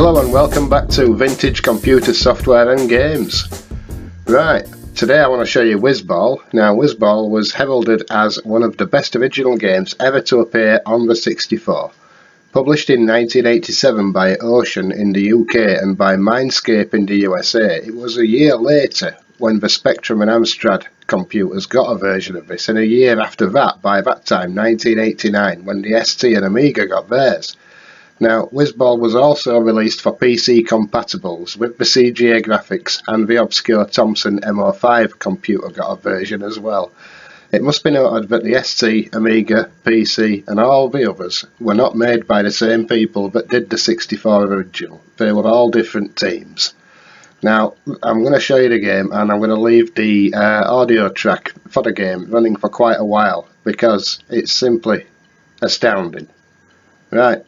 Hello and welcome back to Vintage Computer Software and Games. Right, today I want to show you Wizball. Now Wizball was heralded as one of the best original games ever to appear on the 64. Published in 1987 by Ocean in the UK and by Mindscape in the USA, it was a year later when the Spectrum and Amstrad computers got a version of this, and a year after that, by that time, 1989, when the ST and Amiga got theirs. Now, Wizball was also released for PC compatibles with the CGA graphics, and the obscure Thomson MO5 computer got a version as well. It must be noted that the ST, Amiga, PC and all the others were not made by the same people that did the 64 original. They were all different teams. Now, I'm going to show you the game, and I'm going to leave the audio track for the game running for quite a while because it's simply astounding. Right.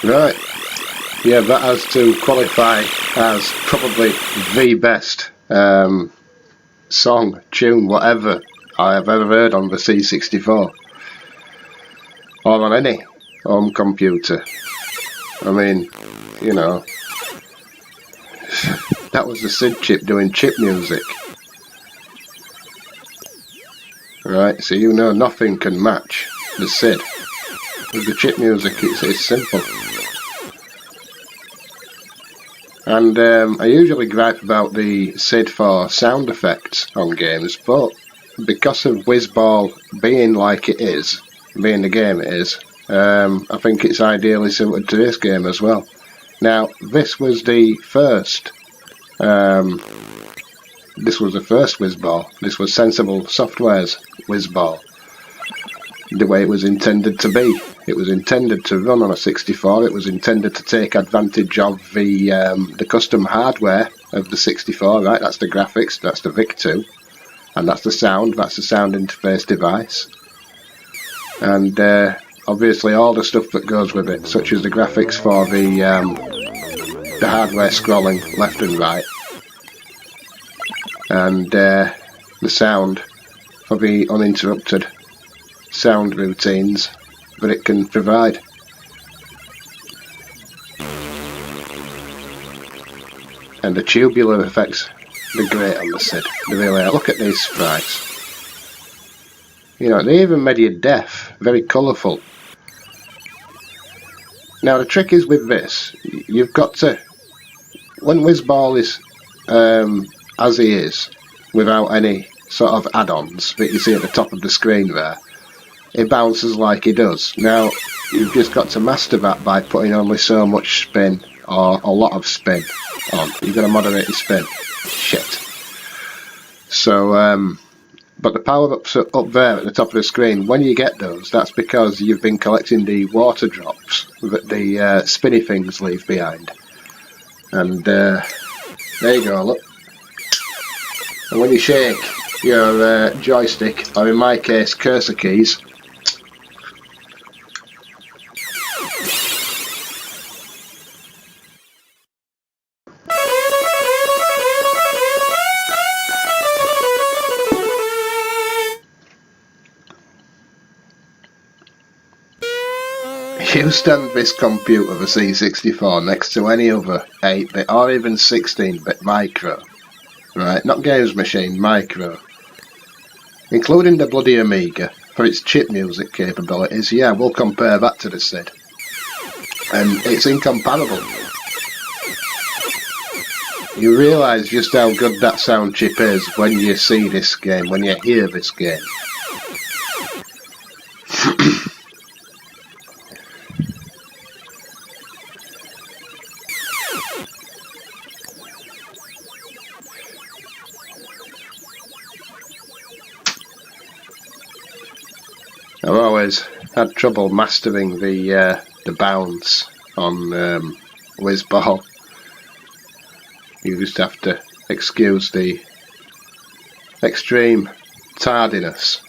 Right, yeah, that has to qualify as probably the best song, tune, whatever I have ever heard on the C64 or on any home computer. I mean, you know, that was the SID chip doing chip music. Right, so you know nothing can match the SID. With the chip music, it's simple. And I usually gripe about the SID for sound effects on games, but because of Wizball being like it is, being the game it is, I think it's ideally suited to this game as well. Now, this was the first Wizball. This was Sensible Software's Wizball. The way it was intended to be. It was intended to run on a 64. It was intended to take advantage of the custom hardware of the 64. Right, that's the graphics, that's the VIC-2, and that's the sound. That's the sound interface device, and obviously all the stuff that goes with it, such as the graphics for the hardware scrolling left and right, and the sound for the uninterrupted sound routines that it can provide. And the tubular effects, they're great on the SID. They really are. Look at these sprites. You know, they even made you deaf. Very colourful. Now the trick is with this, you've got to, when Wizball is as he is, without any sort of add-ons that you see at the top of the screen there, it bounces like he does. Now, you've just got to master that by putting only so much spin, or a lot of spin, on. You've got to moderate your spin. Shit. So, but the power-ups up there at the top of the screen, when you get those, that's because you've been collecting the water drops that the spinny things leave behind. And there you go, look. And when you shake your joystick, or in my case, cursor keys, stand this computer, the C64, next to any other 8-bit or even 16-bit micro. Right, not games machine, micro. Including the bloody Amiga, for its chip music capabilities, yeah, we'll compare that to the SID. And it's incomparable. You realise just how good that sound chip is when you see this game, when you hear this game. I've always had trouble mastering the bounce on Wizball. You just have to excuse the extreme tardiness.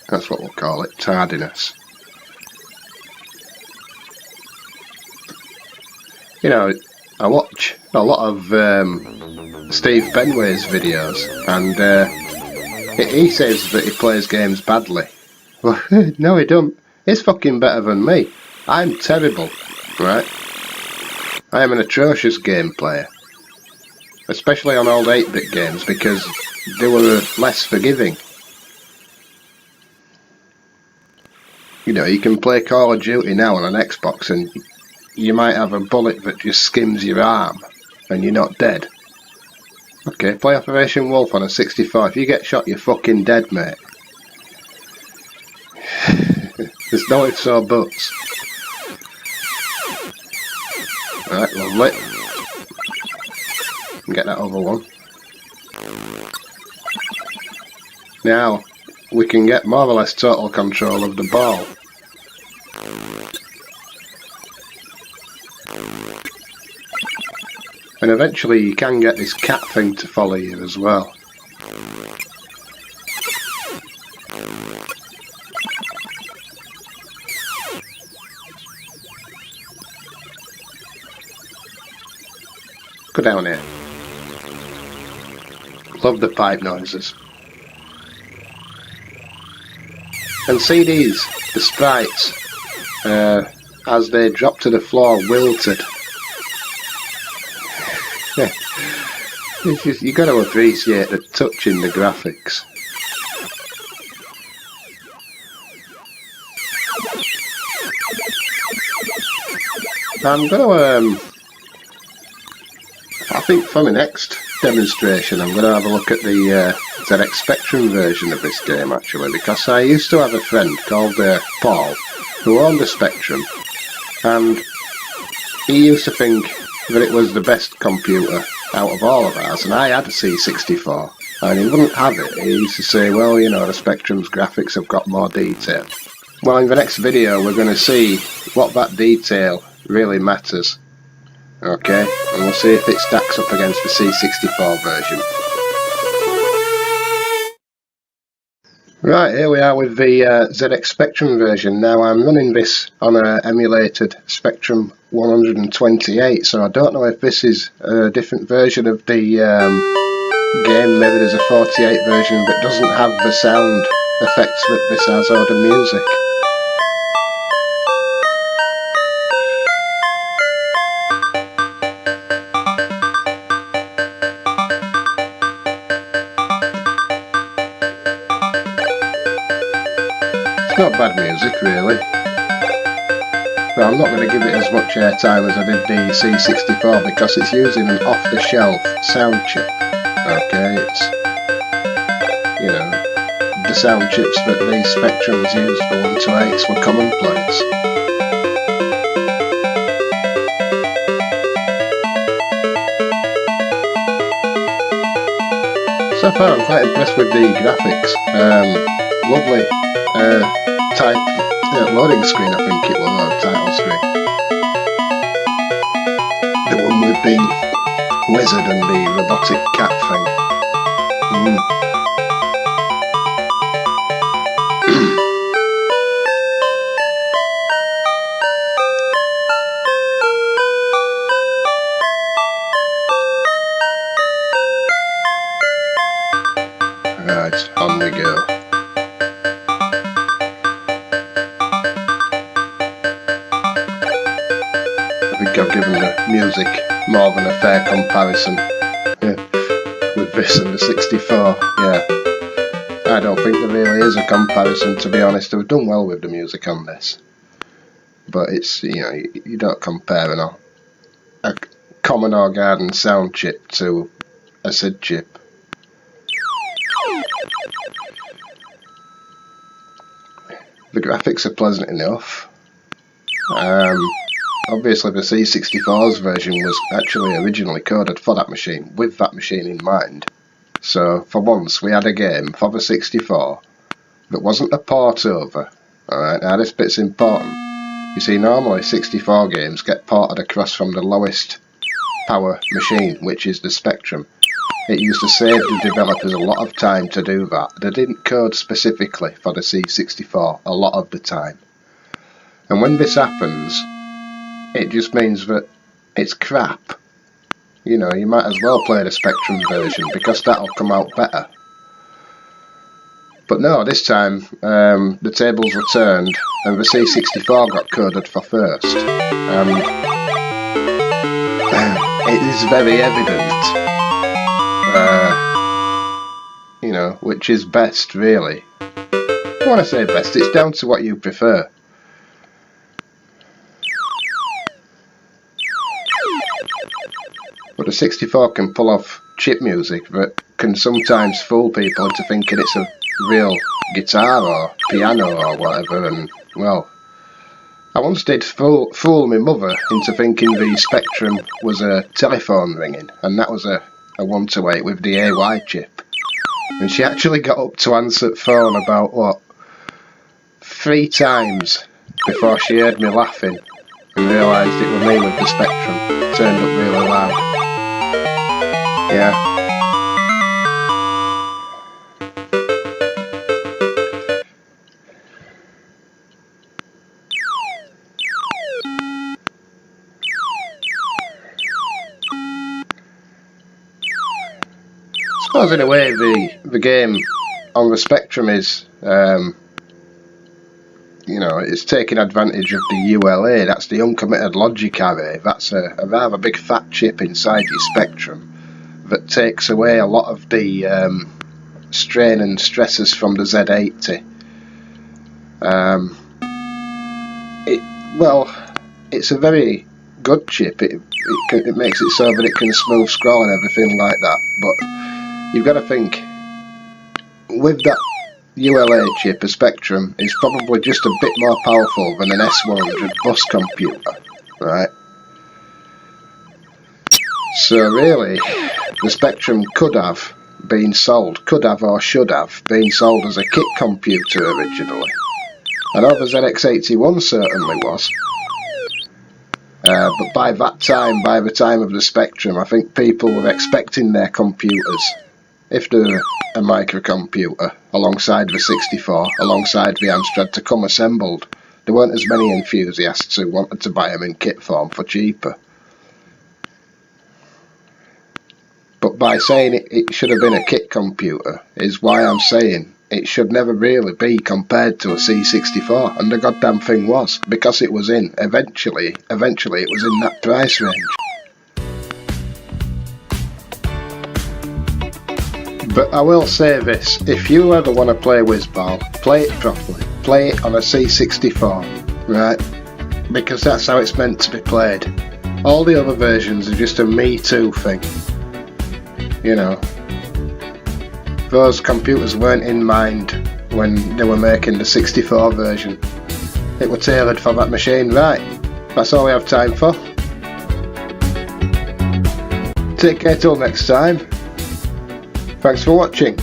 That's what we'll call it, tardiness. You know, I watch a lot of Steve Benway's videos, and he says that he plays games badly. Well, no, he don't. He's fucking better than me. I'm terrible, right? I am an atrocious game player. Especially on old 8-bit games, because they were less forgiving. You know, you can play Call of Duty now on an Xbox and you might have a bullet that just skims your arm and you're not dead. Okay, play Operation Wolf on a 64. If you get shot, you're fucking dead, mate. There's no ifs or buts. Right, lovely. Get that other one. Now, we can get more or less total control of the ball. And eventually you can get this cat thing to follow you as well. Go down here. Love the pipe noises. And see these, the sprites, as they drop to the floor, wilted. It's just, you got to appreciate the touch in the graphics. I'm going to, I think for my next demonstration I'm going to have a look at the ZX Spectrum version of this game actually, because I used to have a friend called Paul who owned a Spectrum, and he used to think that it was the best computer out of all of ours, and I had a C64 and he wouldn't have it. He used to say, well, you know, the Spectrum's graphics have got more detail. Well, in the next video we're going to see what that detail really matters. Okay, and we'll see if it stacks up against the C64 version. Right, here we are with the ZX Spectrum version. Now I'm running this on an emulated Spectrum 128, so I don't know if this is a different version of the game. Maybe there's a 48 version that doesn't have the sound effects that this has, or the music. It's not bad music really, but I'm not going to give it as much airtime as I did the C64 because it's using an off-the-shelf sound chip. Okay, it's, you know, the sound chips that the Spectrums used for 128s were commonplace. So far I'm quite impressed with the graphics. Lovely type loading screen, I think it was, or title screen. The one with the wizard and the robotic cat thing. Right, on we go. I've given the music more than a fair comparison with this and the 64. Yeah, I don't think there really is a comparison, to be honest. They've done well with the music on this, but it's, you know, you don't compare a Commodore Garden sound chip to a SID chip. The graphics are pleasant enough. Obviously the C64's version was actually originally coded for that machine, with that machine in mind. So for once we had a game for the 64 that wasn't a port over. Alright, now this bit's important. You see, normally 64 games get ported across from the lowest power machine, which is the Spectrum. It used to save the developers a lot of time to do that. They didn't code specifically for the C64 a lot of the time. And when this happens, it just means that it's crap. You know, you might as well play the Spectrum version because that'll come out better. But no, this time the tables were turned and the C64 got coded for first. And it is very evident, you know, which is best really. I want to say best, it's down to what you prefer. But the 64 can pull off chip music that can sometimes fool people into thinking it's a real guitar or piano or whatever, and well, I once did fool my mother into thinking the Spectrum was a telephone ringing, and that was a 128 with the AY chip. And she actually got up to answer the phone about, what, 3 times before she heard me laughing and realised it was me with the Spectrum. Turned up really loud. Yeah. I suppose in a way the game on the Spectrum is, you know, it's taking advantage of the ULA. That's the uncommitted logic array. That's a rather big fat chip inside your Spectrum that takes away a lot of the strain and stresses from the Z80. Well, it's a very good chip. It makes it so that it can smooth scroll and everything like that. But you've got to think, with that ULA chip, a Spectrum is probably just a bit more powerful than an S100 bus computer, right? So really, the Spectrum could have been sold, or should have been sold as a kit computer originally. I know the ZX81 certainly was. But by that time, by the time of the Spectrum, I think people were expecting their computers, if they're a microcomputer, alongside the 64, alongside the Amstrad, to come assembled. There weren't as many enthusiasts who wanted to buy them in kit form for cheaper. But by saying it should have been a kit computer is why I'm saying it should never really be compared to a C64, and the goddamn thing was, because it was in, eventually it was in that price range. But I will say this, if you ever want to play Wizball, play it properly, play it on a C64, right? Because that's how it's meant to be played. All the other versions are just a Me Too thing, you know. Those computers weren't in mind when they were making the 64 version. It was tailored for that machine, right? That's all we have time for. Take care till next time. Thanks for watching.